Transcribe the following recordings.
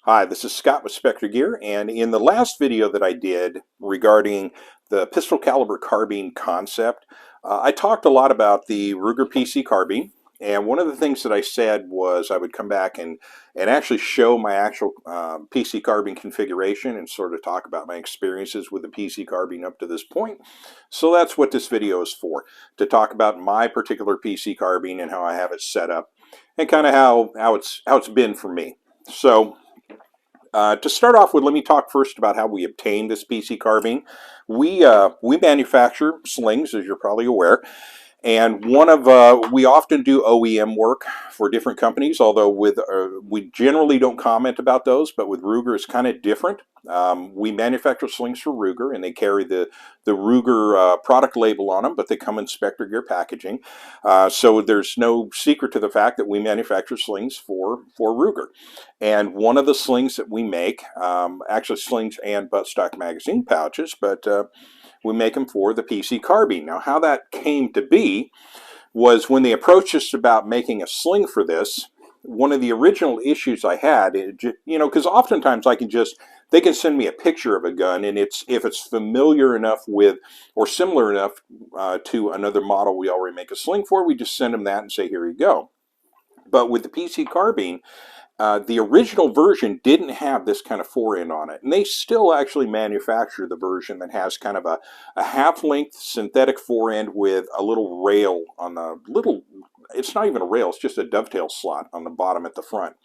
Hi, this is Scott with Specter Gear, and in the last video that I did regarding the pistol caliber carbine concept, I talked a lot about the Ruger PC Carbine, and one of the things that I said was I would come back and actually show my actual PC Carbine configuration and sort of talk about my experiences with the PC Carbine up to this point. So that's what this video is for, to talk about my particular PC Carbine and how I have it set up, and kind of how it's been for me. So to start off with, let me talk first about how we obtain this PC carbine. We manufacture slings, as you're probably aware, and we often do OEM work for different companies. Although we generally don't comment about those, but with Ruger it's kind of different. We manufacture slings for Ruger, and they carry the Ruger product label on them, but they come in Specter Gear packaging. So there's no secret to the fact that we manufacture slings for Ruger. And one of the slings that we make, actually slings and buttstock magazine pouches, but we make them for the PC Carbine. Now, how that came to be was when they approached us about making a sling for this. One of the original issues I had, because oftentimes they can send me a picture of a gun, and if it's familiar enough with or similar enough to another model we already make a sling for, we just send them that and say, here you go. But with the PC Carbine, the original version didn't have this kind of forend on it, and they still actually manufacture the version that has kind of a half-length synthetic forend with a little rail on the it's not even a rail, it's just a dovetail slot on the bottom at the front.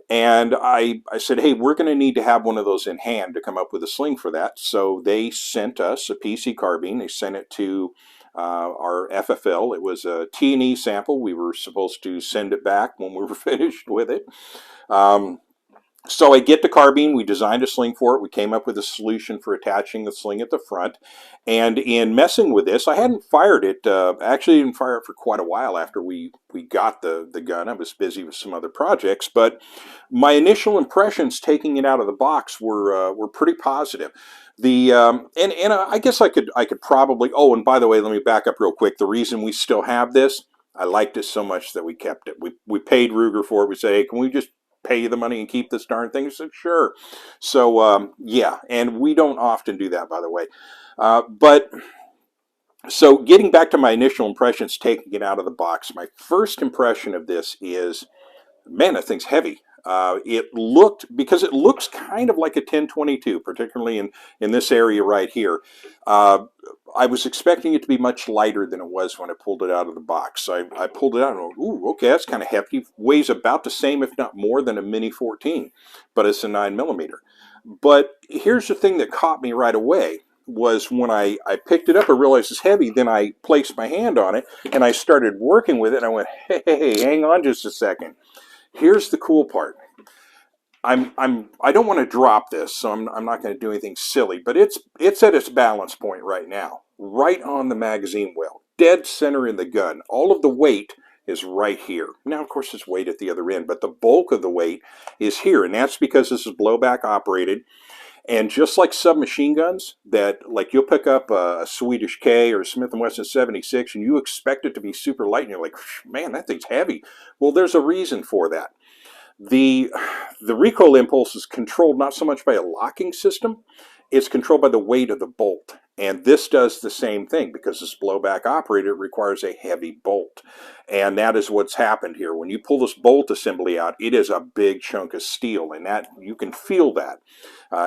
And I said, hey, we're going to need to have one of those in hand to come up with a sling for that. So they sent us a PC Carbine. They sent it to our FFL. It was a T&E sample. We were supposed to send it back when we were finished with it. So I get the carbine, we designed a sling for it, we came up with a solution for attaching the sling at the front, and in messing with this, I hadn't fired it, actually didn't fire it for quite a while after we got the gun. I was busy with some other projects, but my initial impressions taking it out of the box were pretty positive. I guess I could probably, oh, and by the way, let me back up real quick. The reason we still have this, I liked it so much that we kept it. We paid Ruger for it. We said, hey, can we just pay you the money and keep this darn thing? I said, sure. So yeah, and we don't often do that, by the way. But so getting back to my initial impressions taking it out of the box, my first impression of this is, man, that thing's heavy. Because it looks kind of like a 1022, particularly in this area right here. I was expecting it to be much lighter than it was when I pulled it out of the box. I pulled it out and went, ooh, okay, that's kind of hefty. Weighs about the same, if not more, than a Mini 14, but it's a 9mm. But here's the thing that caught me right away was when I picked it up, I realized it's heavy. Then I placed my hand on it and I started working with it, and I went, hey, hang on just a second. Here's the cool part. I don't want to drop this, so I'm not going to do anything silly, but it's at its balance point right now, right on the magazine well, dead center in the gun. All of the weight is right here. Now, of course, there's weight at the other end, but the bulk of the weight is here, and that's because this is blowback operated. And just like submachine guns, that like you'll pick up a Swedish K or a Smith & Wesson 76 and you expect it to be super light, and you're like, man, that thing's heavy. Well, there's a reason for that. The recoil impulse is controlled not so much by a locking system, it's controlled by the weight of the bolt. And this does the same thing. Because it's blowback operated, it requires a heavy bolt. And that is what's happened here. When you pull this bolt assembly out, it is a big chunk of steel, and that you can feel that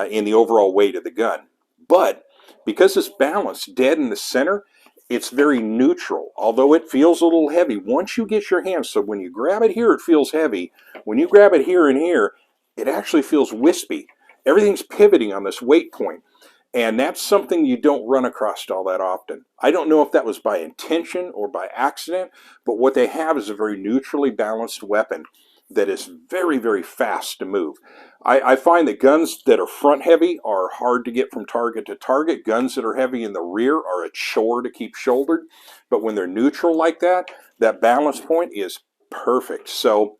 in the overall weight of the gun. But because it's balanced dead in the center, it's very neutral, although it feels a little heavy. Once you get your hands, so when you grab it here, it feels heavy. When you grab it here and here, it actually feels wispy. Everything's pivoting on this weight point, and that's something you don't run across all that often. I don't know if that was by intention or by accident, but what they have is a very neutrally balanced weapon that is very, very fast to move. I find that guns that are front heavy are hard to get from target to target. Guns that are heavy in the rear are a chore to keep shouldered. But when they're neutral like that, that balance point is perfect. So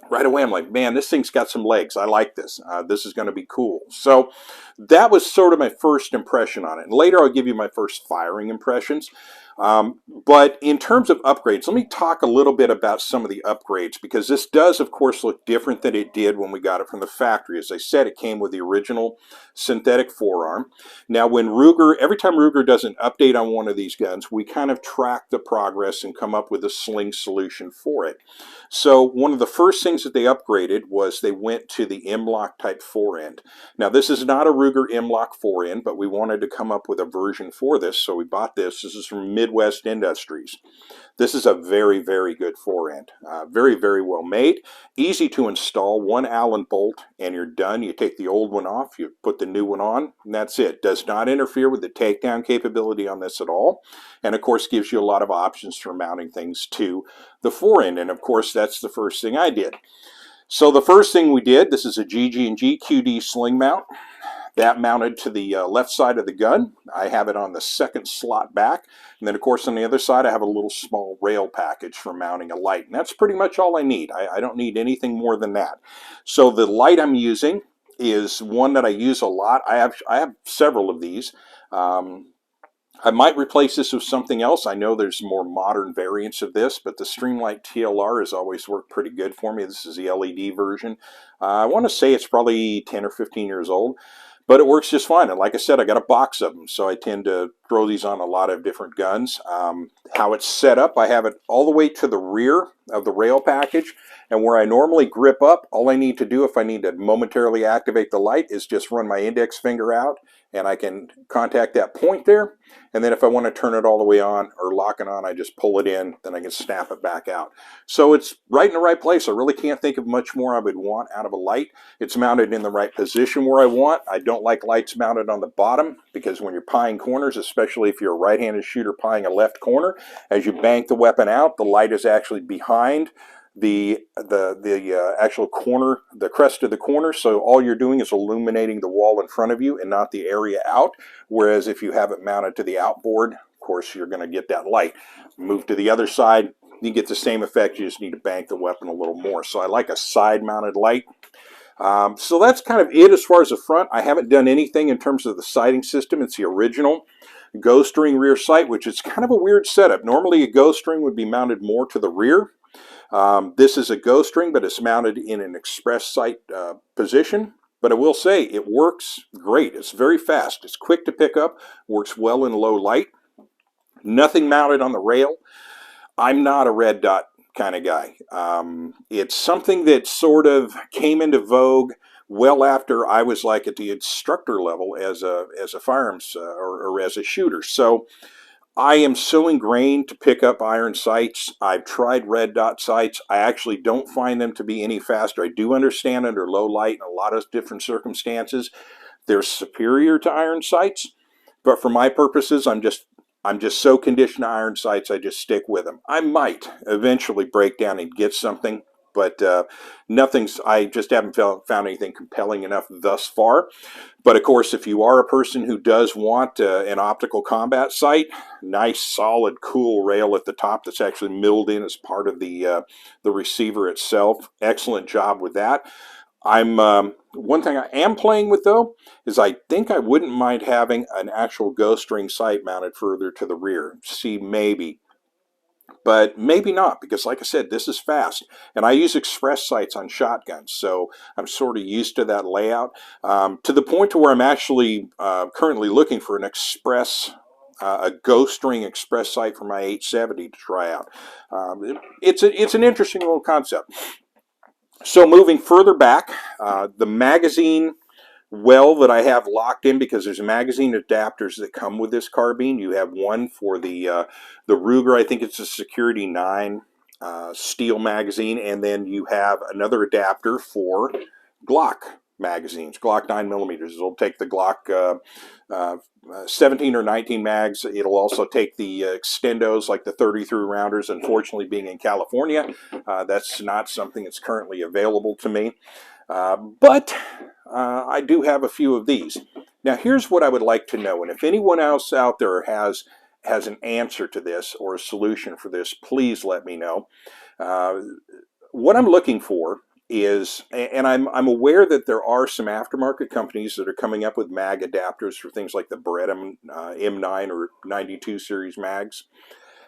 right away I'm like, man, this thing's got some legs. I like this. This is going to be cool. So that was sort of my first impression on it. And later I'll give you my first firing impressions. But in terms of upgrades, let me talk a little bit about some of the upgrades, because this does, of course, look different than it did when we got it from the factory. As I said, it came with the original synthetic forearm. Now, when Ruger, every time Ruger does an update on one of these guns, we kind of track the progress and come up with a sling solution for it. So one of the first things that they upgraded was they went to the M-LOK type forend. Now, this is not a Ruger M-LOK forend, but we wanted to come up with a version for this, so we bought this. This is from Midwest Industries. This is a very, very good forend. Very, very well made. Easy to install. One Allen bolt and you're done. You take the old one off, you put the new one on, and that's it. Does not interfere with the takedown capability on this at all. And of course gives you a lot of options for mounting things to the forend. And of course that's the first thing I did. So the first thing we did, this is a GG&G QD sling mount. That mounted to the left side of the gun. I have it on the second slot back. And then, of course, on the other side, I have a little small rail package for mounting a light. And that's pretty much all I need. I don't need anything more than that. So the light I'm using is one that I use a lot. I have several of these. I might replace this with something else. I know there's more modern variants of this, but the Streamlight TLR has always worked pretty good for me. This is the LED version. I want to say it's probably 10 or 15 years old. But it works just fine. And like I said, I got a box of them, so I tend to throw these on a lot of different guns. How it's set up, I have it all the way to the rear of the rail package. And where I normally grip up, all I need to do if I need to momentarily activate the light is just run my index finger out, and I can contact that point there. And then if I want to turn it all the way on or lock it on, I just pull it in, then I can snap it back out. So it's right in the right place. I really can't think of much more I would want out of a light. It's mounted in the right position where I want. I don't like lights mounted on the bottom, because when you're pieing corners, especially if you're a right-handed shooter pieing a left corner, as you bank the weapon out, the light is actually behind the actual corner, the crest of the corner, so all you're doing is illuminating the wall in front of you and not the area out. Whereas if you have it mounted to the outboard, of course you're going to get that light. Move to the other side, you get the same effect, you just need to bank the weapon a little more. So I like a side mounted light. So that's kind of it as far as the front. I haven't done anything in terms of the sighting system. It's the original ghost ring rear sight, which is kind of a weird setup. Normally a ghost ring would be mounted more to the rear. This is a ghost ring, but it's mounted in an express sight position. But I will say it works great. It's very fast. It's quick to pick up. Works well in low light. Nothing mounted on the rail. I'm not a red dot kind of guy. It's something that sort of came into vogue well after I was like at the instructor level as a firearms or as a shooter. So I am so ingrained to pick up iron sights. I've tried red dot sights. I actually don't find them to be any faster. I do understand under low light and a lot of different circumstances, they're superior to iron sights. But for my purposes, I'm just so conditioned to iron sights, I just stick with them. I might eventually break down and get something, but I just haven't found anything compelling enough thus far. But of course, if you are a person who does want an optical combat sight, nice, solid, cool rail at the top that's actually milled in as part of the receiver itself. Excellent job with that. One thing I am playing with though is I think I wouldn't mind having an actual ghost ring sight mounted further to the rear. See, maybe. But maybe not, because like I said, this is fast. And I use express sights on shotguns, so I'm sort of used to that layout. To the point to where I'm actually currently looking for an a ghost ring express sight for my 870 to try out. It's an interesting little concept. So moving further back, the magazine well that I have locked in, because there's magazine adapters that come with this carbine. You have one for the Ruger, I think it's a Security 9 steel magazine, and then you have another adapter for Glock magazines, Glock 9mm. It'll take the Glock 17 or 19 mags. It'll also take the extendos, like the 33 rounders. Unfortunately, being in California, that's not something that's currently available to me. But I do have a few of these. Now here's what I would like to know, and if anyone else out there has an answer to this or a solution for this, please let me know. What I'm looking for is, and I'm aware that there are some aftermarket companies that are coming up with mag adapters for things like the Beretta M9 or 92 series mags.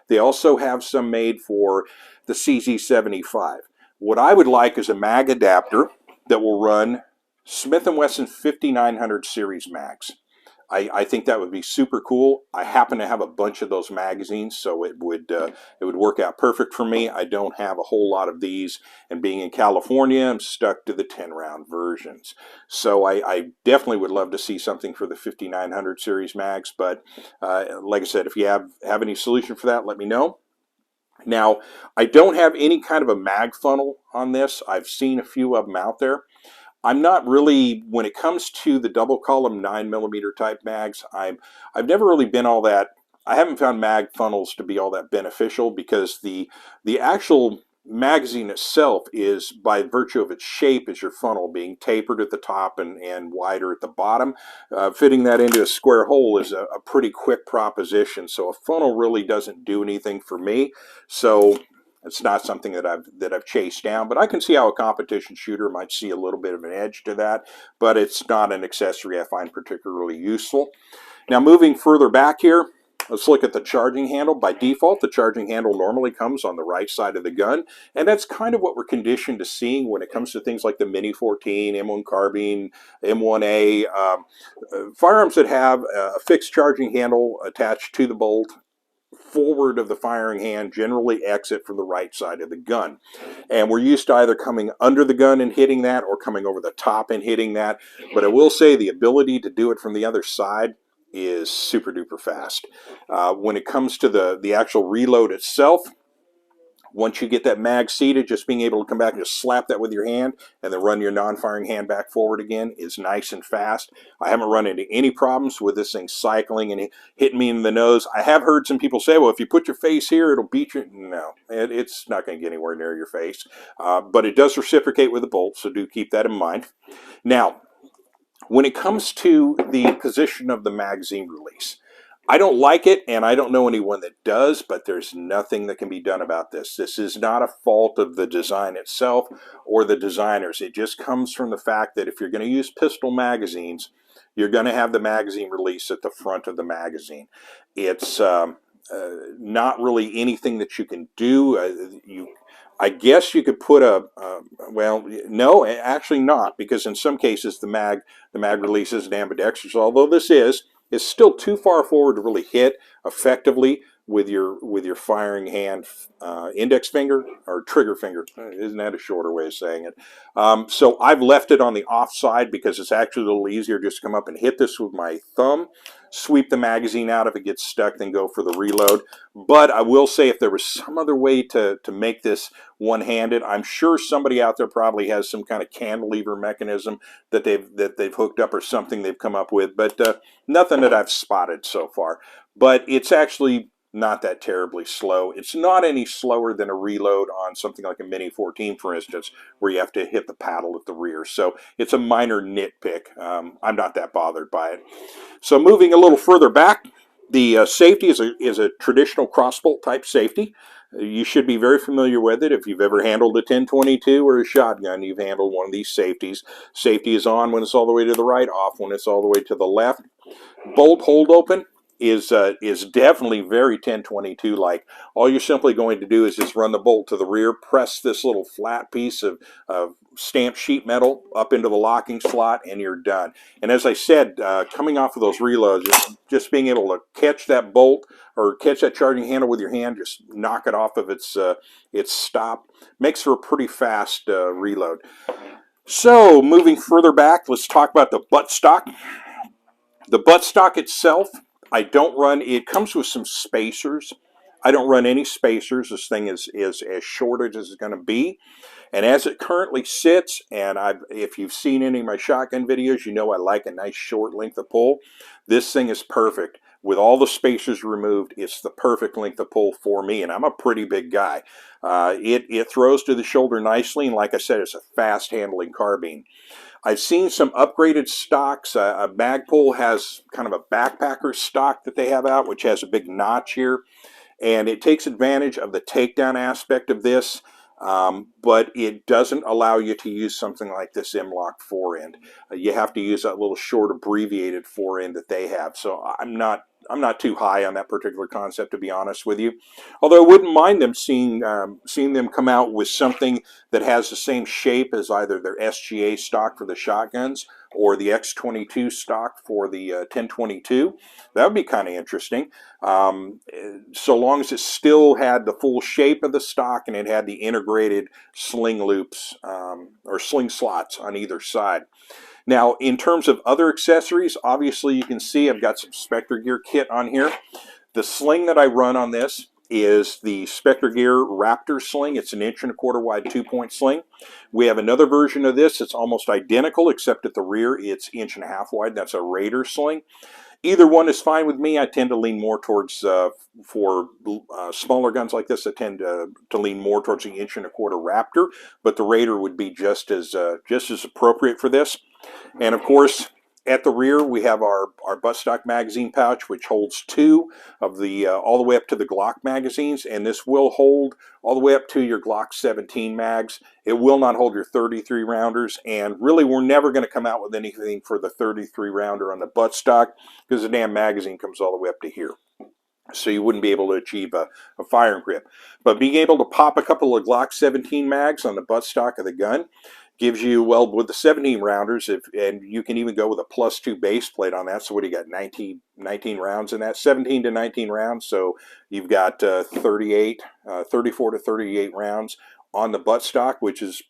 They also have some made for the CZ75. What I would like is a mag adapter that will run Smith & Wesson 5900 series mags. I think that would be super cool. I happen to have a bunch of those magazines, so it would work out perfect for me. I don't have a whole lot of these, and being in California, I'm stuck to the 10-round versions. So I definitely would love to see something for the 5900 series mags. But like I said, if you have any solution for that, let me know. Now, I don't have any kind of a mag funnel on this. I've seen a few of them out there. I'm not really, when it comes to the double column 9mm type mags, I've never really been all that. I haven't found mag funnels to be all that beneficial, because the actual magazine itself is, by virtue of its shape, is your funnel, being tapered at the top and wider at the bottom. Fitting that into a square hole is a pretty quick proposition, so a funnel really doesn't do anything for me. So it's not something that I've chased down, but I can see how a competition shooter might see a little bit of an edge to that, but it's not an accessory I find particularly useful. Now, moving further back here, let's look at the charging handle. By default, the charging handle normally comes on the right side of the gun, and that's kind of what we're conditioned to seeing when it comes to things like the Mini 14, M1 Carbine, M1A. Firearms that have a fixed charging handle attached to the bolt forward of the firing hand generally exit from the right side of the gun, and we're used to either coming under the gun and hitting that, or coming over the top and hitting that. But I will say the ability to do it from the other side is super duper fast. When it comes to the actual reload itself, once you get that mag seated, just being able to come back and just slap that with your hand and then run your non-firing hand back forward again is nice and fast. I haven't run into any problems with this thing cycling and hitting me in the nose. I have heard some people say, well, if you put your face here, it'll beat you. No, it's not going to get anywhere near your face. But it does reciprocate with the bolt, so do keep that in mind. Now, when it comes to the position of the magazine release, I don't like it, and I don't know anyone that does, but there's nothing that can be done about this. This is not a fault of the design itself or the designers. It just comes from the fact that if you're going to use pistol magazines, you're going to have the magazine release at the front of the magazine. It's not really anything that you can do. I guess you could put well, no, actually not, because in some cases the mag release isn't ambidextrous, although this is. It's still too far forward to really hit effectively with your firing hand index finger, or trigger finger. Isn't that a shorter way of saying it? So I've left it on the off side because it's actually a little easier just to come up and hit this with my thumb, sweep the magazine out if it gets stuck, then go for the reload. But I will say, if there was some other way to make this one-handed, I'm sure somebody out there probably has some kind of cantilever mechanism that they've hooked up, or something they've come up with, but nothing that I've spotted so far. But it's actually not that terribly slow. It's not any slower than a reload on something like a Mini 14, for instance, where you have to hit the paddle at the rear. So it's a minor nitpick. I'm not that bothered by it. So moving a little further back, the safety is a traditional crossbolt type safety. You should be very familiar with it. If you've ever handled a 1022 or a shotgun, you've handled one of these safeties. Safety is on when it's all the way to the right, off when it's all the way to the left. Bolt hold open is definitely very 1022 like. All you're simply going to do is just run the bolt to the rear, press this little flat piece of stamped sheet metal up into the locking slot, and you're done. And as I said, coming off of those reloads, just being able to catch that bolt or catch that charging handle with your hand, just knock it off of its stop, makes for a pretty fast reload. So moving further back, let's talk about the buttstock. The buttstock itself, I don't run. It comes with some spacers. I don't run any spacers. This thing is as short as it's going to be. And as it currently sits, and if you've seen any of my shotgun videos, you know I like a nice short length of pull. This thing is perfect. With all the spacers removed, it's the perfect length of pull for me, and I'm a pretty big guy. It throws to the shoulder nicely, and like I said, it's a fast-handling carbine. I've seen some upgraded stocks. Magpul has kind of a backpacker stock that they have out, which has a big notch here, and it takes advantage of the takedown aspect of this. but it doesn't allow you to use something like this M-LOK forend. You have to use that little short abbreviated forend that they have. So I'm not too high on that particular concept, to be honest with you. Although I wouldn't mind them seeing them come out with something that has the same shape as either their SGA stock for the shotguns or the X22 stock for the 1022. That would be kind of interesting. So long as it still had the full shape of the stock and it had the integrated sling loops or sling slots on either side. Now, in terms of other accessories, obviously you can see I've got some Specter Gear kit on here. The sling that I run on this is the Specter Gear Raptor sling. It's an 1¼ inch wide 2-point sling. We have another version of this. It's almost identical, except at the rear it's 1.5 inches wide. That's a Raider sling. Either one is fine with me. I tend to lean more towards, for smaller guns like this, I tend to lean more towards the 1¼ inch Raptor, but the Raider would be just as appropriate for this. And of course, at the rear, we have our Buttstock magazine pouch, which holds 2 of the, all the way up to the Glock magazines, and this will hold all the way up to your Glock 17 mags. It will not hold your 33 rounders, and really we're never going to come out with anything for the 33 rounder on the Buttstock because the damn magazine comes all the way up to here. So you wouldn't be able to achieve a firing grip. But being able to pop a couple of Glock 17 mags on the buttstock of the gun gives you, well, with the 17 rounders, and you can even go with a +2 base plate on that. So what do you got, 19 rounds in that? 17 to 19 rounds. So you've got 34 to 38 rounds on the buttstock, which is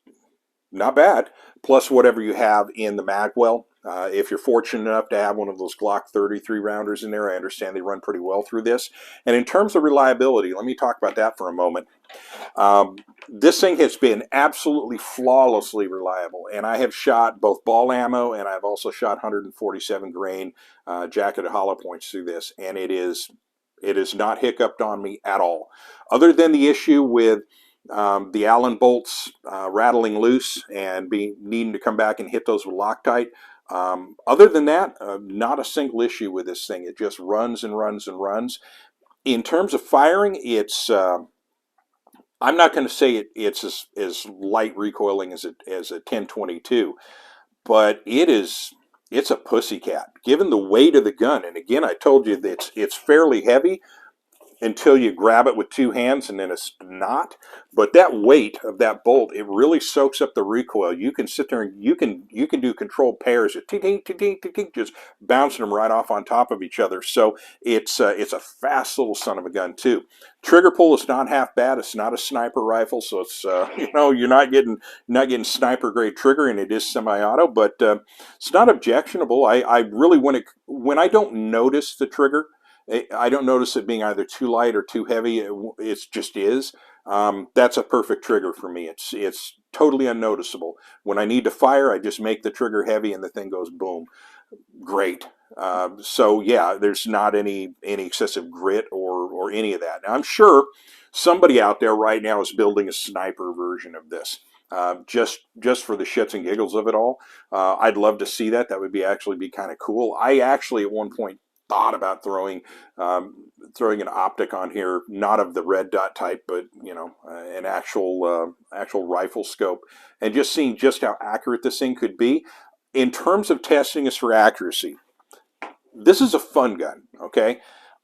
not bad, plus whatever you have in the magwell. If you're fortunate enough to have one of those Glock 33 rounders in there, I understand they run pretty well through this. And in terms of reliability, let me talk about that for a moment. This thing has been absolutely flawlessly reliable, and I have shot both ball ammo and I've also shot 147 grain jacketed hollow points through this, and it is not hiccuped on me at all, other than the issue with the Allen bolts rattling loose and needing to come back and hit those with Loctite. Other than that, not a single issue with this thing. It just runs and runs and runs. In terms of firing, it's I'm not going to say it's as light recoiling as a 1022, but it's a pussycat given the weight of the gun. And again, I told you that it's fairly heavy until you grab it with 2 hands, and then it's not. But that weight of that bolt, it really soaks up the recoil. You can sit there and you can do controlled pairs, just bouncing them right off on top of each other. So it's a fast little son of a gun too. Trigger pull is not half bad. It's not a sniper rifle, so it's you're not getting sniper grade trigger, and it is semi-auto, but it's not objectionable. I really, when I don't notice the trigger, I don't notice it being either too light or too heavy. It just is. That's a perfect trigger for me. It's totally unnoticeable. When I need to fire, I just make the trigger heavy and the thing goes boom. Great. So yeah, there's not any excessive grit or any of that. Now, I'm sure somebody out there right now is building a sniper version of this. Just for the shits and giggles of it all. I'd love to see that. That would actually be kind of cool. I actually at one point thought about throwing an optic on here, not of the red dot type, but an actual rifle scope, and just seeing just how accurate this thing could be. In terms of testing this for accuracy, this is a fun gun. Okay,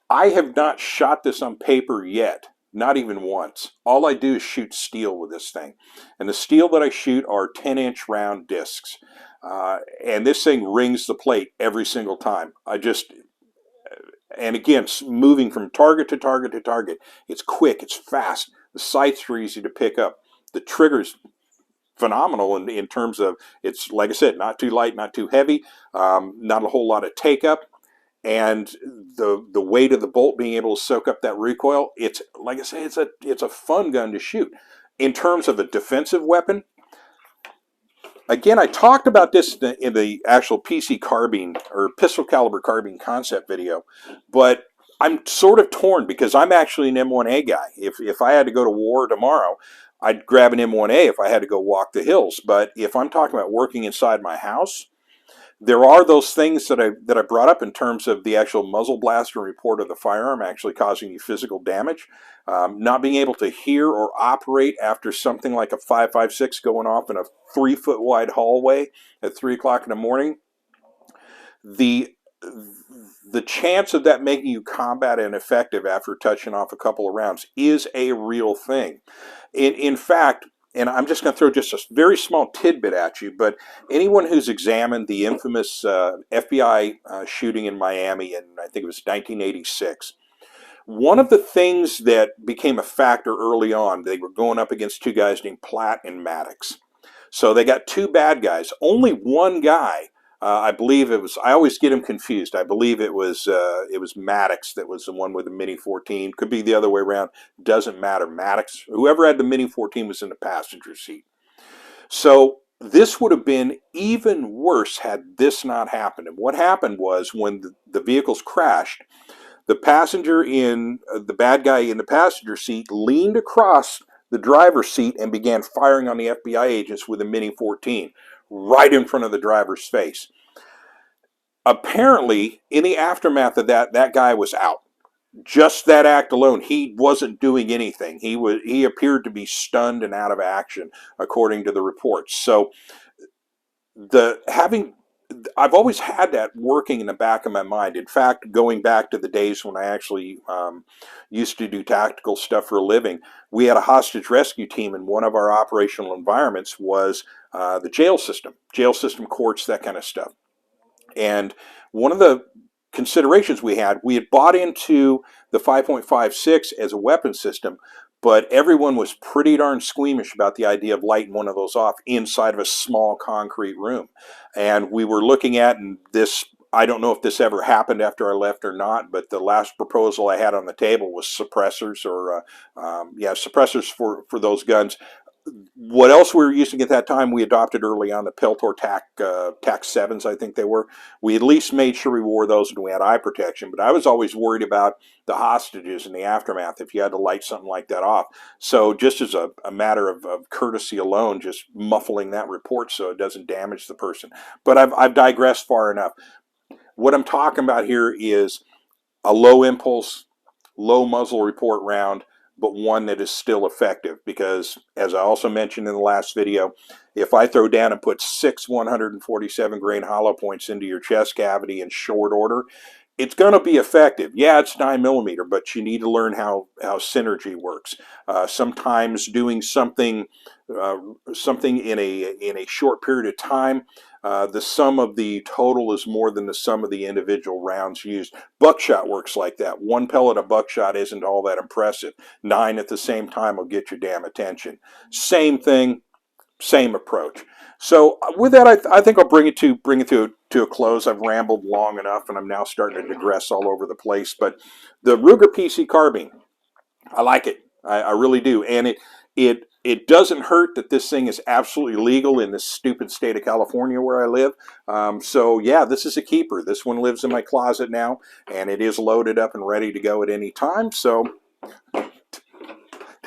I have not shot this on paper yet, not even once. All I do is shoot steel with this thing, and the steel that I shoot are 10-inch round discs, and this thing rings the plate every single time. And again, moving from target to target to target. It's quick, it's fast. The sights are easy to pick up. The trigger's phenomenal in terms of, it's, like I said, not too light, not too heavy, not a whole lot of take up. And the weight of the bolt being able to soak up that recoil, it's, like I say, it's a fun gun to shoot. In terms of a defensive weapon, again, I talked about this in the actual PC carbine or pistol caliber carbine concept video, but I'm sort of torn because I'm actually an M1A guy. If I had to go to war tomorrow, I'd grab an M1A if I had to go walk the hills. But if I'm talking about working inside my house, There are those things that I brought up in terms of the actual muzzle blast and report of the firearm actually causing you physical damage. Not being able to hear or operate after something like a 5.56 going off in a 3-foot wide hallway at 3 o'clock in the morning. The chance of that making you combat ineffective after touching off a couple of rounds is a real thing. In fact, and I'm just going to throw just a very small tidbit at you, but anyone who's examined the infamous FBI shooting in Miami in, I think it was 1986, one of the things that became a factor early on, they were going up against two guys named Platt and Maddox. So they got two bad guys. Only one guy, I believe it was, I always get him confused. I believe it was Maddox that was the one with the Mini 14. Could be the other way around. Doesn't matter. Maddox, whoever had the Mini 14 was in the passenger seat. So this would have been even worse had this not happened. And what happened was when the vehicles crashed, the passenger in, the bad guy in the passenger seat leaned across the driver's seat and began firing on the FBI agents with a Mini 14 right in front of the driver's face. Apparently, in the aftermath of that, that guy was out. Just that act alone, he wasn't doing anything. He appeared to be stunned and out of action, according to the reports. So I've always had that working in the back of my mind. In fact, going back to the days when I actually used to do tactical stuff for a living, we had a hostage rescue team, and one of our operational environments was the jail system courts, that kind of stuff. And one of the considerations we had bought into the 5.56 as a weapon system, but everyone was pretty darn squeamish about the idea of lighting one of those off inside of a small concrete room. And we were looking at, and this, I don't know if this ever happened after I left or not, but the last proposal I had on the table was suppressors, or suppressors for those guns. What else we were using at that time, we adopted early on the Peltor TAC 7s, I think they were. We at least made sure we wore those and we had eye protection, but I was always worried about the hostages in the aftermath if you had to light something like that off. So just as a matter of courtesy alone, just muffling that report so it doesn't damage the person. But I've digressed far enough. What I'm talking about here is a low impulse, low muzzle report round, but one that is still effective, because as I also mentioned in the last video, if I throw down and put 6 147 grain hollow points into your chest cavity in short order, it's going to be effective. Yeah, it's 9mm, but you need to learn how synergy works. Sometimes doing something in a short period of time, the sum of the total is more than the sum of the individual rounds used. Buckshot works like that. One pellet of buckshot isn't all that impressive. 9 at the same time will get your damn attention. Same thing, same approach. So with that, I think I'll bring it to a close. I've rambled long enough, and I'm now starting to digress all over the place. But the Ruger PC Carbine, I like it. I really do, and it doesn't hurt that this thing is absolutely legal in this stupid state of California where I live. So yeah, this is a keeper. This one lives in my closet now, and it is loaded up and ready to go at any time. So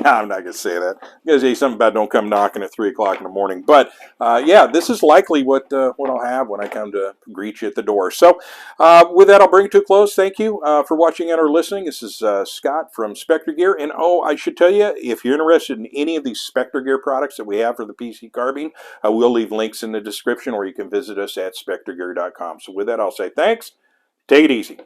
I'm not going to say that. I'm going to say something about don't come knocking at 3 o'clock in the morning. But yeah, this is likely what I'll have when I come to greet you at the door. So with that, I'll bring it to a close. Thank you for watching and or listening. This is Scott from Specter Gear. And oh, I should tell you, if you're interested in any of these Specter Gear products that we have for the PC Carbine, we'll leave links in the description, or you can visit us at spectergear.com. So with that, I'll say thanks. Take it easy.